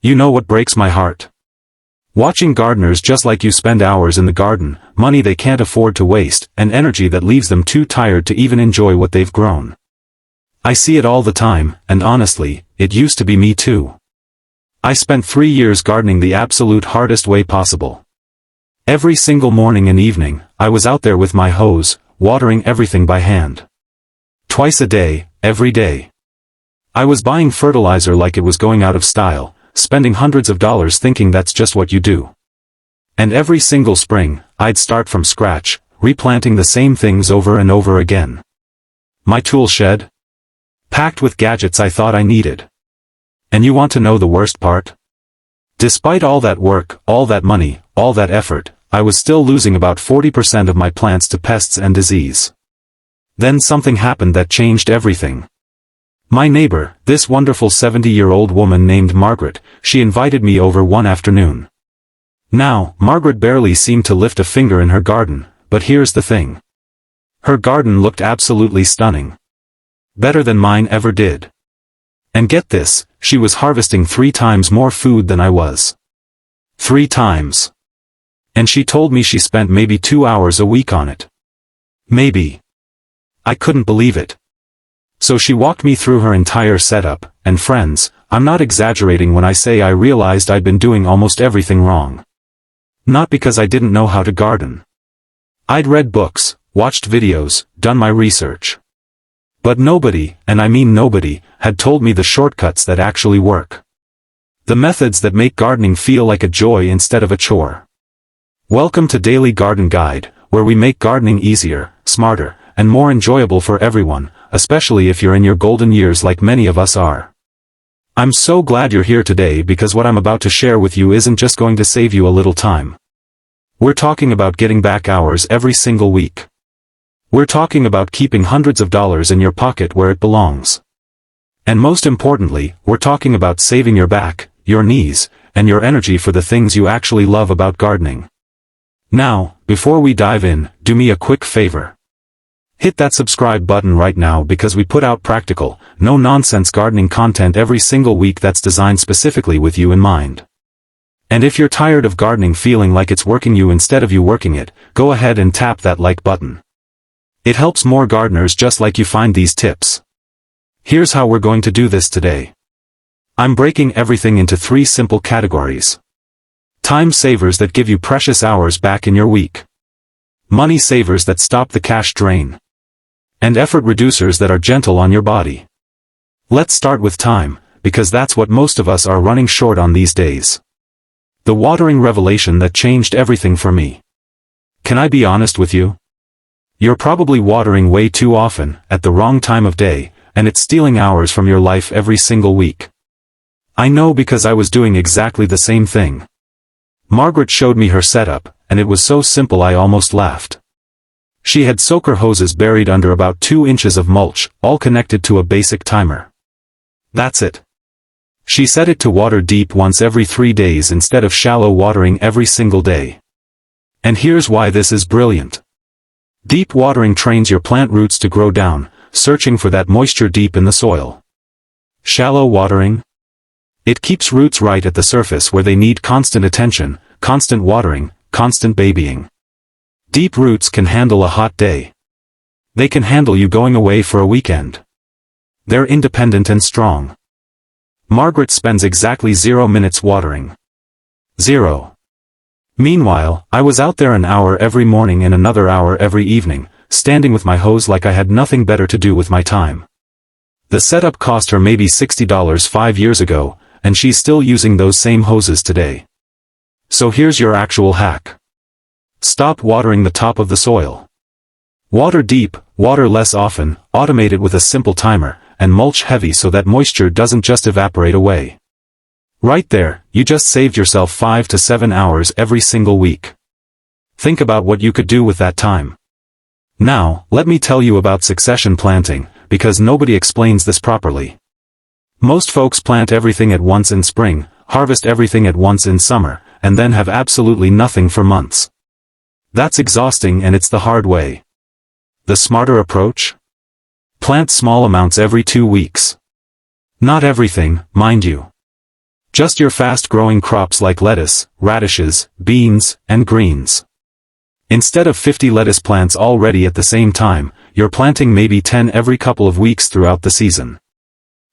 You know what breaks my heart? Watching gardeners just like you spend hours in the garden, money they can't afford to waste, and energy that leaves them too tired to even enjoy what they've grown. I see it all the time, and honestly, it used to be me too. I spent 3 years gardening the absolute hardest way possible. Every single morning and evening, I was out there with my hose, watering everything by hand. Twice a day, every day. I was buying fertilizer like it was going out of style, spending hundreds of dollars thinking that's just what you do. And every single spring, I'd start from scratch, replanting the same things over and over again. My tool shed? Packed with gadgets I thought I needed. And you want to know the worst part? Despite all that work, all that money, all that effort, I was still losing about 40% of my plants to pests and disease. Then something happened that changed everything. My neighbor, this wonderful 70-year-old woman named Margaret, she invited me over one afternoon. Now, Margaret barely seemed to lift a finger in her garden, but here's the thing. Her garden looked absolutely stunning. Better than mine ever did. And get this, she was harvesting 3 times more food than I was. 3 times. And she told me she spent maybe 2 hours a week on it. Maybe. I couldn't believe it. So she walked me through her entire setup, and friends, I'm not exaggerating when I say I realized I'd been doing almost everything wrong. Not because I didn't know how to garden. I'd read books, watched videos, done my research. But nobody, and I mean nobody, had told me the shortcuts that actually work. The methods that make gardening feel like a joy instead of a chore. Welcome to Daily Garden Guide, where we make gardening easier, smarter, and more enjoyable for everyone, especially if you're in your golden years like many of us are. I'm so glad you're here today because what I'm about to share with you isn't just going to save you a little time. We're talking about getting back hours every single week. We're talking about keeping hundreds of dollars in your pocket where it belongs. And most importantly, we're talking about saving your back, your knees, and your energy for the things you actually love about gardening. Now, before we dive in, do me a quick favor. Hit that subscribe button right now because we put out practical, no-nonsense gardening content every single week that's designed specifically with you in mind. And if you're tired of gardening feeling like it's working you instead of you working it, go ahead and tap that like button. It helps more gardeners just like you find these tips. Here's how we're going to do this today. I'm breaking everything into 3 simple categories. Time savers that give you precious hours back in your week. Money savers that stop the cash drain. And effort reducers that are gentle on your body. Let's start with time, because that's what most of us are running short on these days. The watering revelation that changed everything for me. Can I be honest with you? You're probably watering way too often, at the wrong time of day, and it's stealing hours from your life every single week. I know because I was doing exactly the same thing. Margaret showed me her setup, and it was so simple I almost laughed. She had soaker hoses buried under about 2 inches of mulch, all connected to a basic timer. That's it. She set it to water deep once every 3 days instead of shallow watering every single day. And here's why this is brilliant. Deep watering trains your plant roots to grow down, searching for that moisture deep in the soil. Shallow watering? It keeps roots right at the surface where they need constant attention, constant watering, constant babying. Deep roots can handle a hot day. They can handle you going away for a weekend. They're independent and strong. Margaret spends exactly 0 minutes watering. 0. Meanwhile, I was out there an hour every morning and another hour every evening, standing with my hose like I had nothing better to do with my time. The setup cost her maybe $60 5 years ago, and she's still using those same hoses today. So here's your actual hack. Stop watering the top of the soil. Water deep, water less often, automate it with a simple timer, and mulch heavy so that moisture doesn't just evaporate away. Right there, you just saved yourself 5 to 7 hours every single week. Think about what you could do with that time. Now, let me tell you about succession planting, because nobody explains this properly. Most folks plant everything at once in spring, harvest everything at once in summer, and then have absolutely nothing for months. That's exhausting and it's the hard way. The smarter approach? Plant small amounts every 2 weeks. Not everything, mind you. Just your fast-growing crops like lettuce, radishes, beans, and greens. Instead of 50 lettuce plants all ready at the same time, you're planting maybe 10 every couple of weeks throughout the season.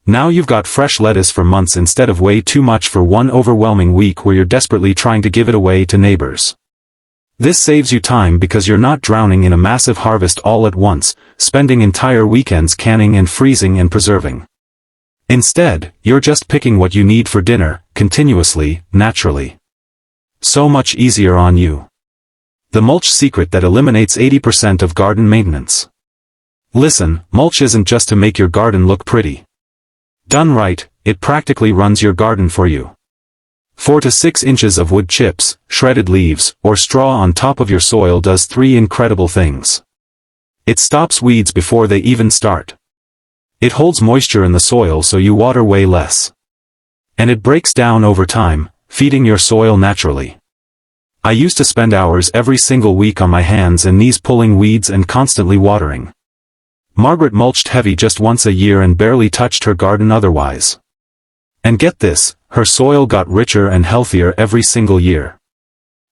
Now you've got fresh lettuce for months instead of way too much for one overwhelming week where you're desperately trying to give it away to neighbors. This saves you time because you're not drowning in a massive harvest all at once, spending entire weekends canning and freezing and preserving. Instead, you're just picking what you need for dinner, continuously, naturally. So much easier on you. The mulch secret that eliminates 80% of garden maintenance. Listen, mulch isn't just to make your garden look pretty. Done right, it practically runs your garden for you. 4 to 6 inches of wood chips, shredded leaves, or straw on top of your soil does 3 incredible things. It stops weeds before they even start. It holds moisture in the soil so you water way less. And it breaks down over time, feeding your soil naturally. I used to spend hours every single week on my hands and knees pulling weeds and constantly watering. Margaret mulched heavy just once a year and barely touched her garden otherwise. And get this, her soil got richer and healthier every single year.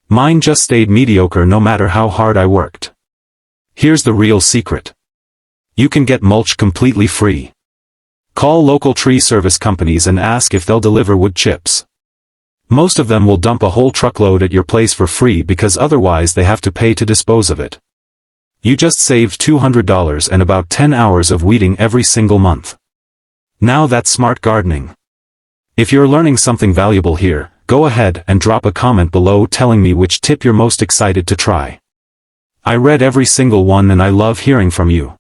Mine just stayed mediocre no matter how hard I worked. Here's the real secret. You can get mulch completely free. Call local tree service companies and ask if they'll deliver wood chips. Most of them will dump a whole truckload at your place for free because otherwise they have to pay to dispose of it. You just saved $200 and about 10 hours of weeding every single month. Now that's smart gardening. If you're learning something valuable here, go ahead and drop a comment below telling me which tip you're most excited to try. I read every single one and I love hearing from you.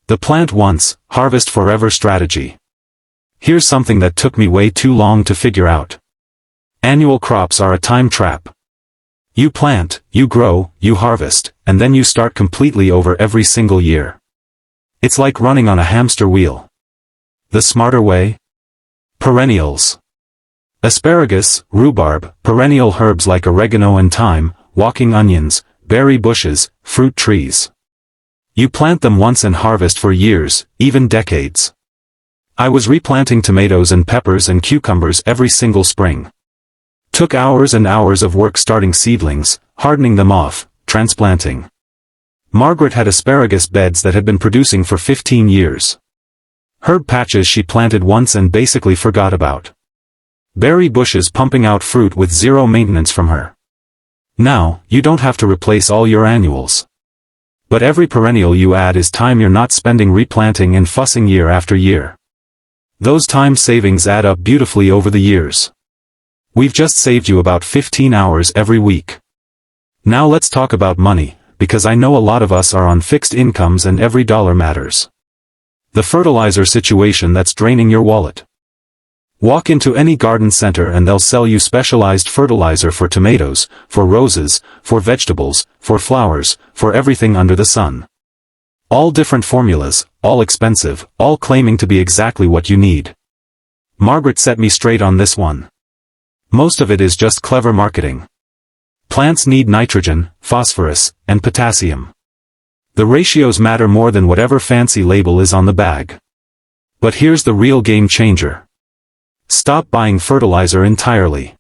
The plant once, harvest forever strategy. Here's something that took me way too long to figure out. Annual crops are a time trap. You plant, you grow, you harvest, and then you start completely over every single year. It's like running on a hamster wheel. The smarter way? Perennials. Asparagus, rhubarb, perennial herbs like oregano and thyme, walking onions, berry bushes, fruit trees. You plant them once and harvest for years, even decades. I was replanting tomatoes and peppers and cucumbers every single spring. Took hours and hours of work starting seedlings, hardening them off, transplanting. Margaret had asparagus beds that had been producing for 15 years. Herb patches she planted once and basically forgot about. Berry bushes pumping out fruit with zero maintenance from her. Now, you don't have to replace all your annuals. But every perennial you add is time you're not spending replanting and fussing year after year. Those time savings add up beautifully over the years. We've just saved you about 15 hours every week. Now let's talk about money, because I know a lot of us are on fixed incomes and every dollar matters. The fertilizer situation that's draining your wallet. Walk into any garden center and they'll sell you specialized fertilizer for tomatoes, for roses, for vegetables, for flowers, for everything under the sun. All different formulas, all expensive, all claiming to be exactly what you need. Margaret set me straight on this one. Most of it is just clever marketing. Plants need nitrogen, phosphorus, and potassium. The ratios matter more than whatever fancy label is on the bag. But here's the real game changer. Stop buying fertilizer entirely.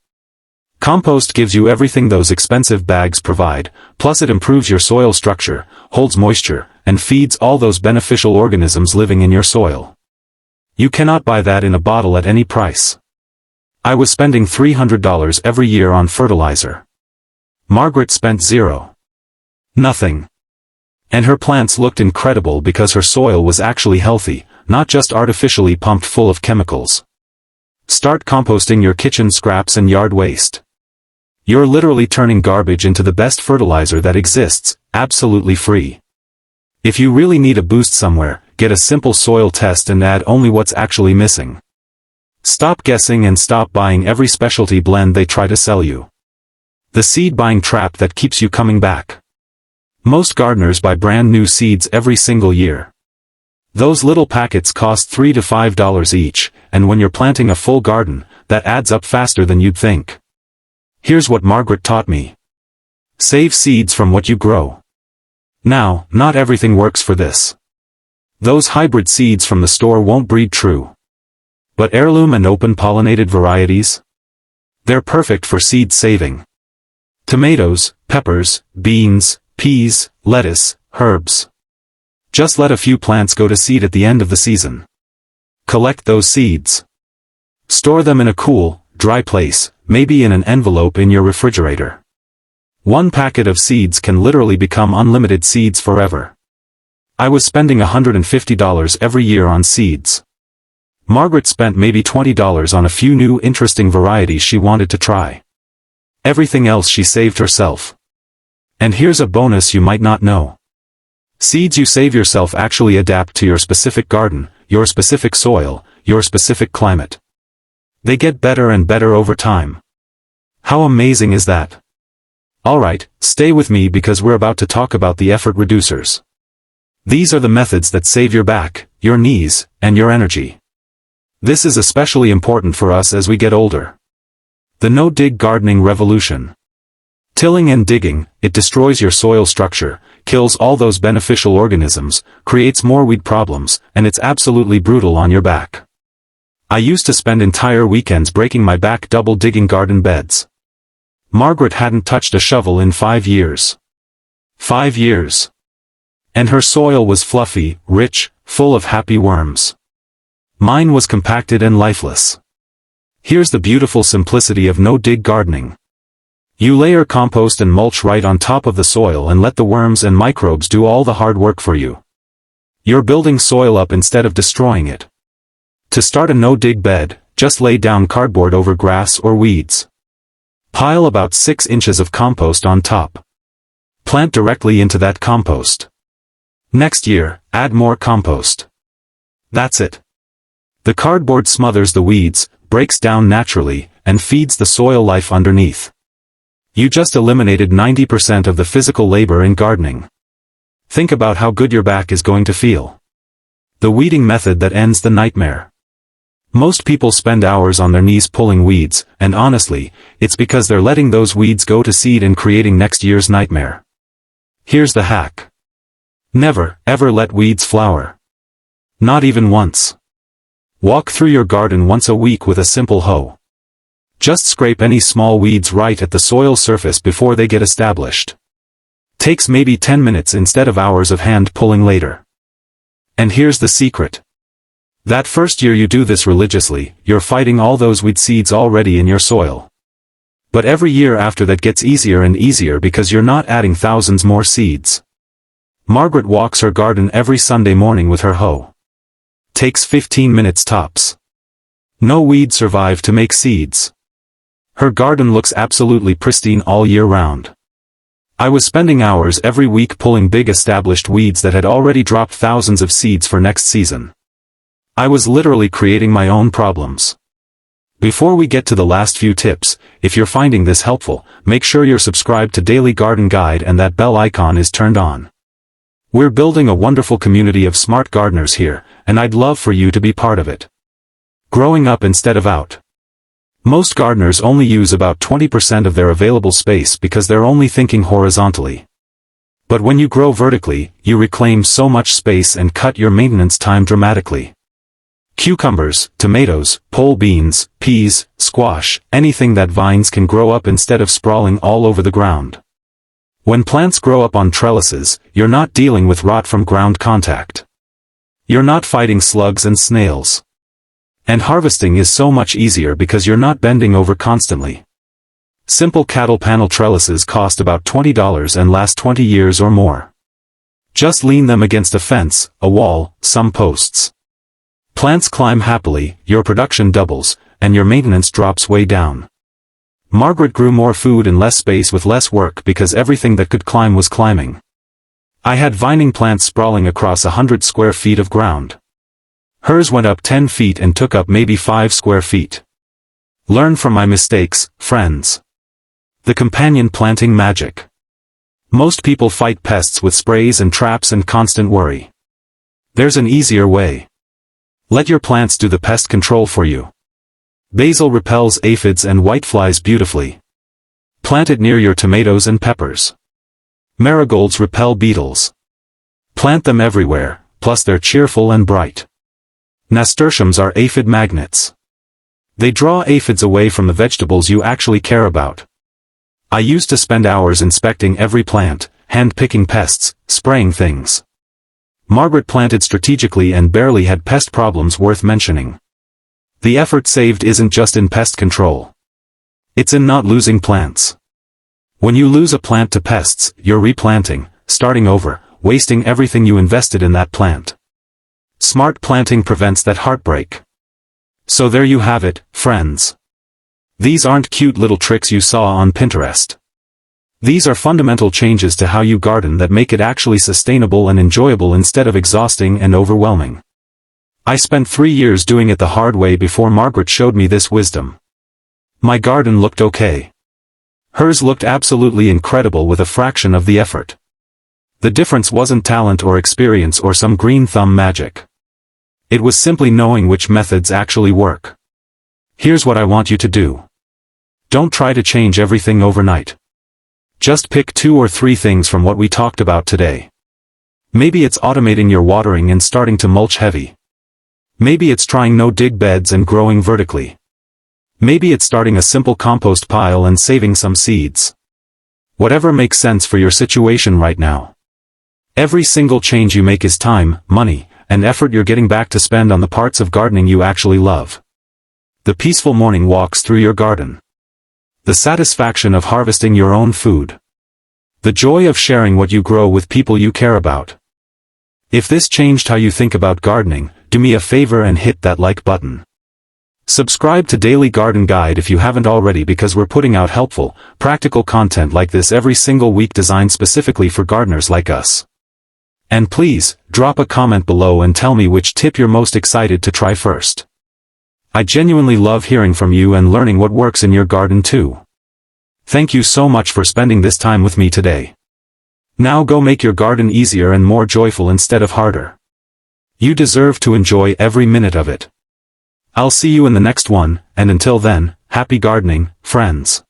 Compost gives you everything those expensive bags provide, plus it improves your soil structure, holds moisture, and feeds all those beneficial organisms living in your soil. You cannot buy that in a bottle at any price. I was spending $300 every year on fertilizer. Margaret spent zero. Nothing. And her plants looked incredible because her soil was actually healthy, not just artificially pumped full of chemicals. Start composting your kitchen scraps and yard waste. You're literally turning garbage into the best fertilizer that exists, absolutely free. If you really need a boost somewhere, get a simple soil test and add only what's actually missing. Stop guessing and stop buying every specialty blend they try to sell you. The seed buying trap that keeps you coming back. Most gardeners buy brand new seeds every single year. Those little packets cost $3 to $5 each, and when you're planting a full garden, that adds up faster than you'd think. Here's what Margaret taught me. Save seeds from what you grow. Now, not everything works for this. Those hybrid seeds from the store won't breed true. But heirloom and open-pollinated varieties? They're perfect for seed saving. Tomatoes, peppers, beans, peas, lettuce, herbs. Just let a few plants go to seed at the end of the season. Collect those seeds. Store them in a cool, dry place, maybe in an envelope in your refrigerator. One packet of seeds can literally become unlimited seeds forever. I was spending $150 every year on seeds. Margaret spent maybe $20 on a few new interesting varieties she wanted to try. Everything else she saved herself. And here's a bonus you might not know. Seeds you save yourself actually adapt to your specific garden, your specific soil, your specific climate. They get better and better over time. How amazing is that? Alright, stay with me because we're about to talk about the effort reducers. These are the methods that save your back, your knees, and your energy. This is especially important for us as we get older. The no-dig gardening revolution. Tilling and digging, it destroys your soil structure, kills all those beneficial organisms, creates more weed problems, and it's absolutely brutal on your back. I used to spend entire weekends breaking my back double digging garden beds. Margaret hadn't touched a shovel in 5 years. 5 years. And her soil was fluffy, rich, full of happy worms. Mine was compacted and lifeless. Here's the beautiful simplicity of no-dig gardening. You layer compost and mulch right on top of the soil and let the worms and microbes do all the hard work for you. You're building soil up instead of destroying it. To start a no-dig bed, just lay down cardboard over grass or weeds. Pile about 6 inches of compost on top. Plant directly into that compost. Next year, add more compost. That's it. The cardboard smothers the weeds, breaks down naturally, and feeds the soil life underneath. You just eliminated 90% of the physical labor in gardening. Think about how good your back is going to feel. The weeding method that ends the nightmare. Most people spend hours on their knees pulling weeds, and honestly, it's because they're letting those weeds go to seed and creating next year's nightmare. Here's the hack. Never, ever let weeds flower. Not even once. Walk through your garden once a week with a simple hoe. Just scrape any small weeds right at the soil surface before they get established. Takes maybe 10 minutes instead of hours of hand pulling later. And here's the secret. That first year you do this religiously, you're fighting all those weed seeds already in your soil. But every year after that gets easier and easier because you're not adding thousands more seeds. Margaret walks her garden every Sunday morning with her hoe. Takes 15 minutes tops. No weeds survive to make seeds. Her garden looks absolutely pristine all year round. I was spending hours every week pulling big established weeds that had already dropped thousands of seeds for next season. I was literally creating my own problems. Before we get to the last few tips, if you're finding this helpful, make sure you're subscribed to Daily Garden Guide and that bell icon is turned on. We're building a wonderful community of smart gardeners here, and I'd love for you to be part of it. Growing up instead of out. Most gardeners only use about 20% of their available space because they're only thinking horizontally. But when you grow vertically, you reclaim so much space and cut your maintenance time dramatically. Cucumbers, tomatoes, pole beans, peas, squash, anything that vines can grow up instead of sprawling all over the ground. When plants grow up on trellises, you're not dealing with rot from ground contact. You're not fighting slugs and snails. And harvesting is so much easier because you're not bending over constantly. Simple cattle panel trellises cost about $20 and last 20 years or more. Just lean them against a fence, a wall, some posts. Plants climb happily, your production doubles, and your maintenance drops way down. Margaret grew more food in less space with less work because everything that could climb was climbing. I had vining plants sprawling across 100 square feet of ground. Hers went up 10 feet and took up maybe 5 square feet. Learn from my mistakes, friends. The companion planting magic. Most people fight pests with sprays and traps and constant worry. There's an easier way. Let your plants do the pest control for you. Basil repels aphids and whiteflies beautifully. Plant it near your tomatoes and peppers. Marigolds repel beetles. Plant them everywhere, plus they're cheerful and bright. Nasturtiums are aphid magnets. They draw aphids away from the vegetables you actually care about. I used to spend hours inspecting every plant, hand-picking pests, spraying things. Margaret planted strategically and barely had pest problems worth mentioning. The effort saved isn't just in pest control. It's in not losing plants. When you lose a plant to pests, you're replanting, starting over, wasting everything you invested in that plant. Smart planting prevents that heartbreak. So there you have it, friends. These aren't cute little tricks you saw on Pinterest. These are fundamental changes to how you garden that make it actually sustainable and enjoyable instead of exhausting and overwhelming. I spent 3 years doing it the hard way before Margaret showed me this wisdom. My garden looked okay. Hers looked absolutely incredible with a fraction of the effort. The difference wasn't talent or experience or some green thumb magic. It was simply knowing which methods actually work. Here's what I want you to do. Don't try to change everything overnight. Just pick 2 or 3 things from what we talked about today. Maybe it's automating your watering and starting to mulch heavy. Maybe it's trying no-dig beds and growing vertically. Maybe it's starting a simple compost pile and saving some seeds. Whatever makes sense for your situation right now. Every single change you make is time, money, and effort you're getting back to spend on the parts of gardening you actually love. The peaceful morning walks through your garden. The satisfaction of harvesting your own food. The joy of sharing what you grow with people you care about. If this changed how you think about gardening, do me a favor and hit that like button. Subscribe to Daily Garden Guide if you haven't already, because we're putting out helpful, practical content like this every single week designed specifically for gardeners like us. And please, drop a comment below and tell me which tip you're most excited to try first. I genuinely love hearing from you and learning what works in your garden too. Thank you so much for spending this time with me today. Now go make your garden easier and more joyful instead of harder. You deserve to enjoy every minute of it. I'll see you in the next one, and until then, happy gardening, friends.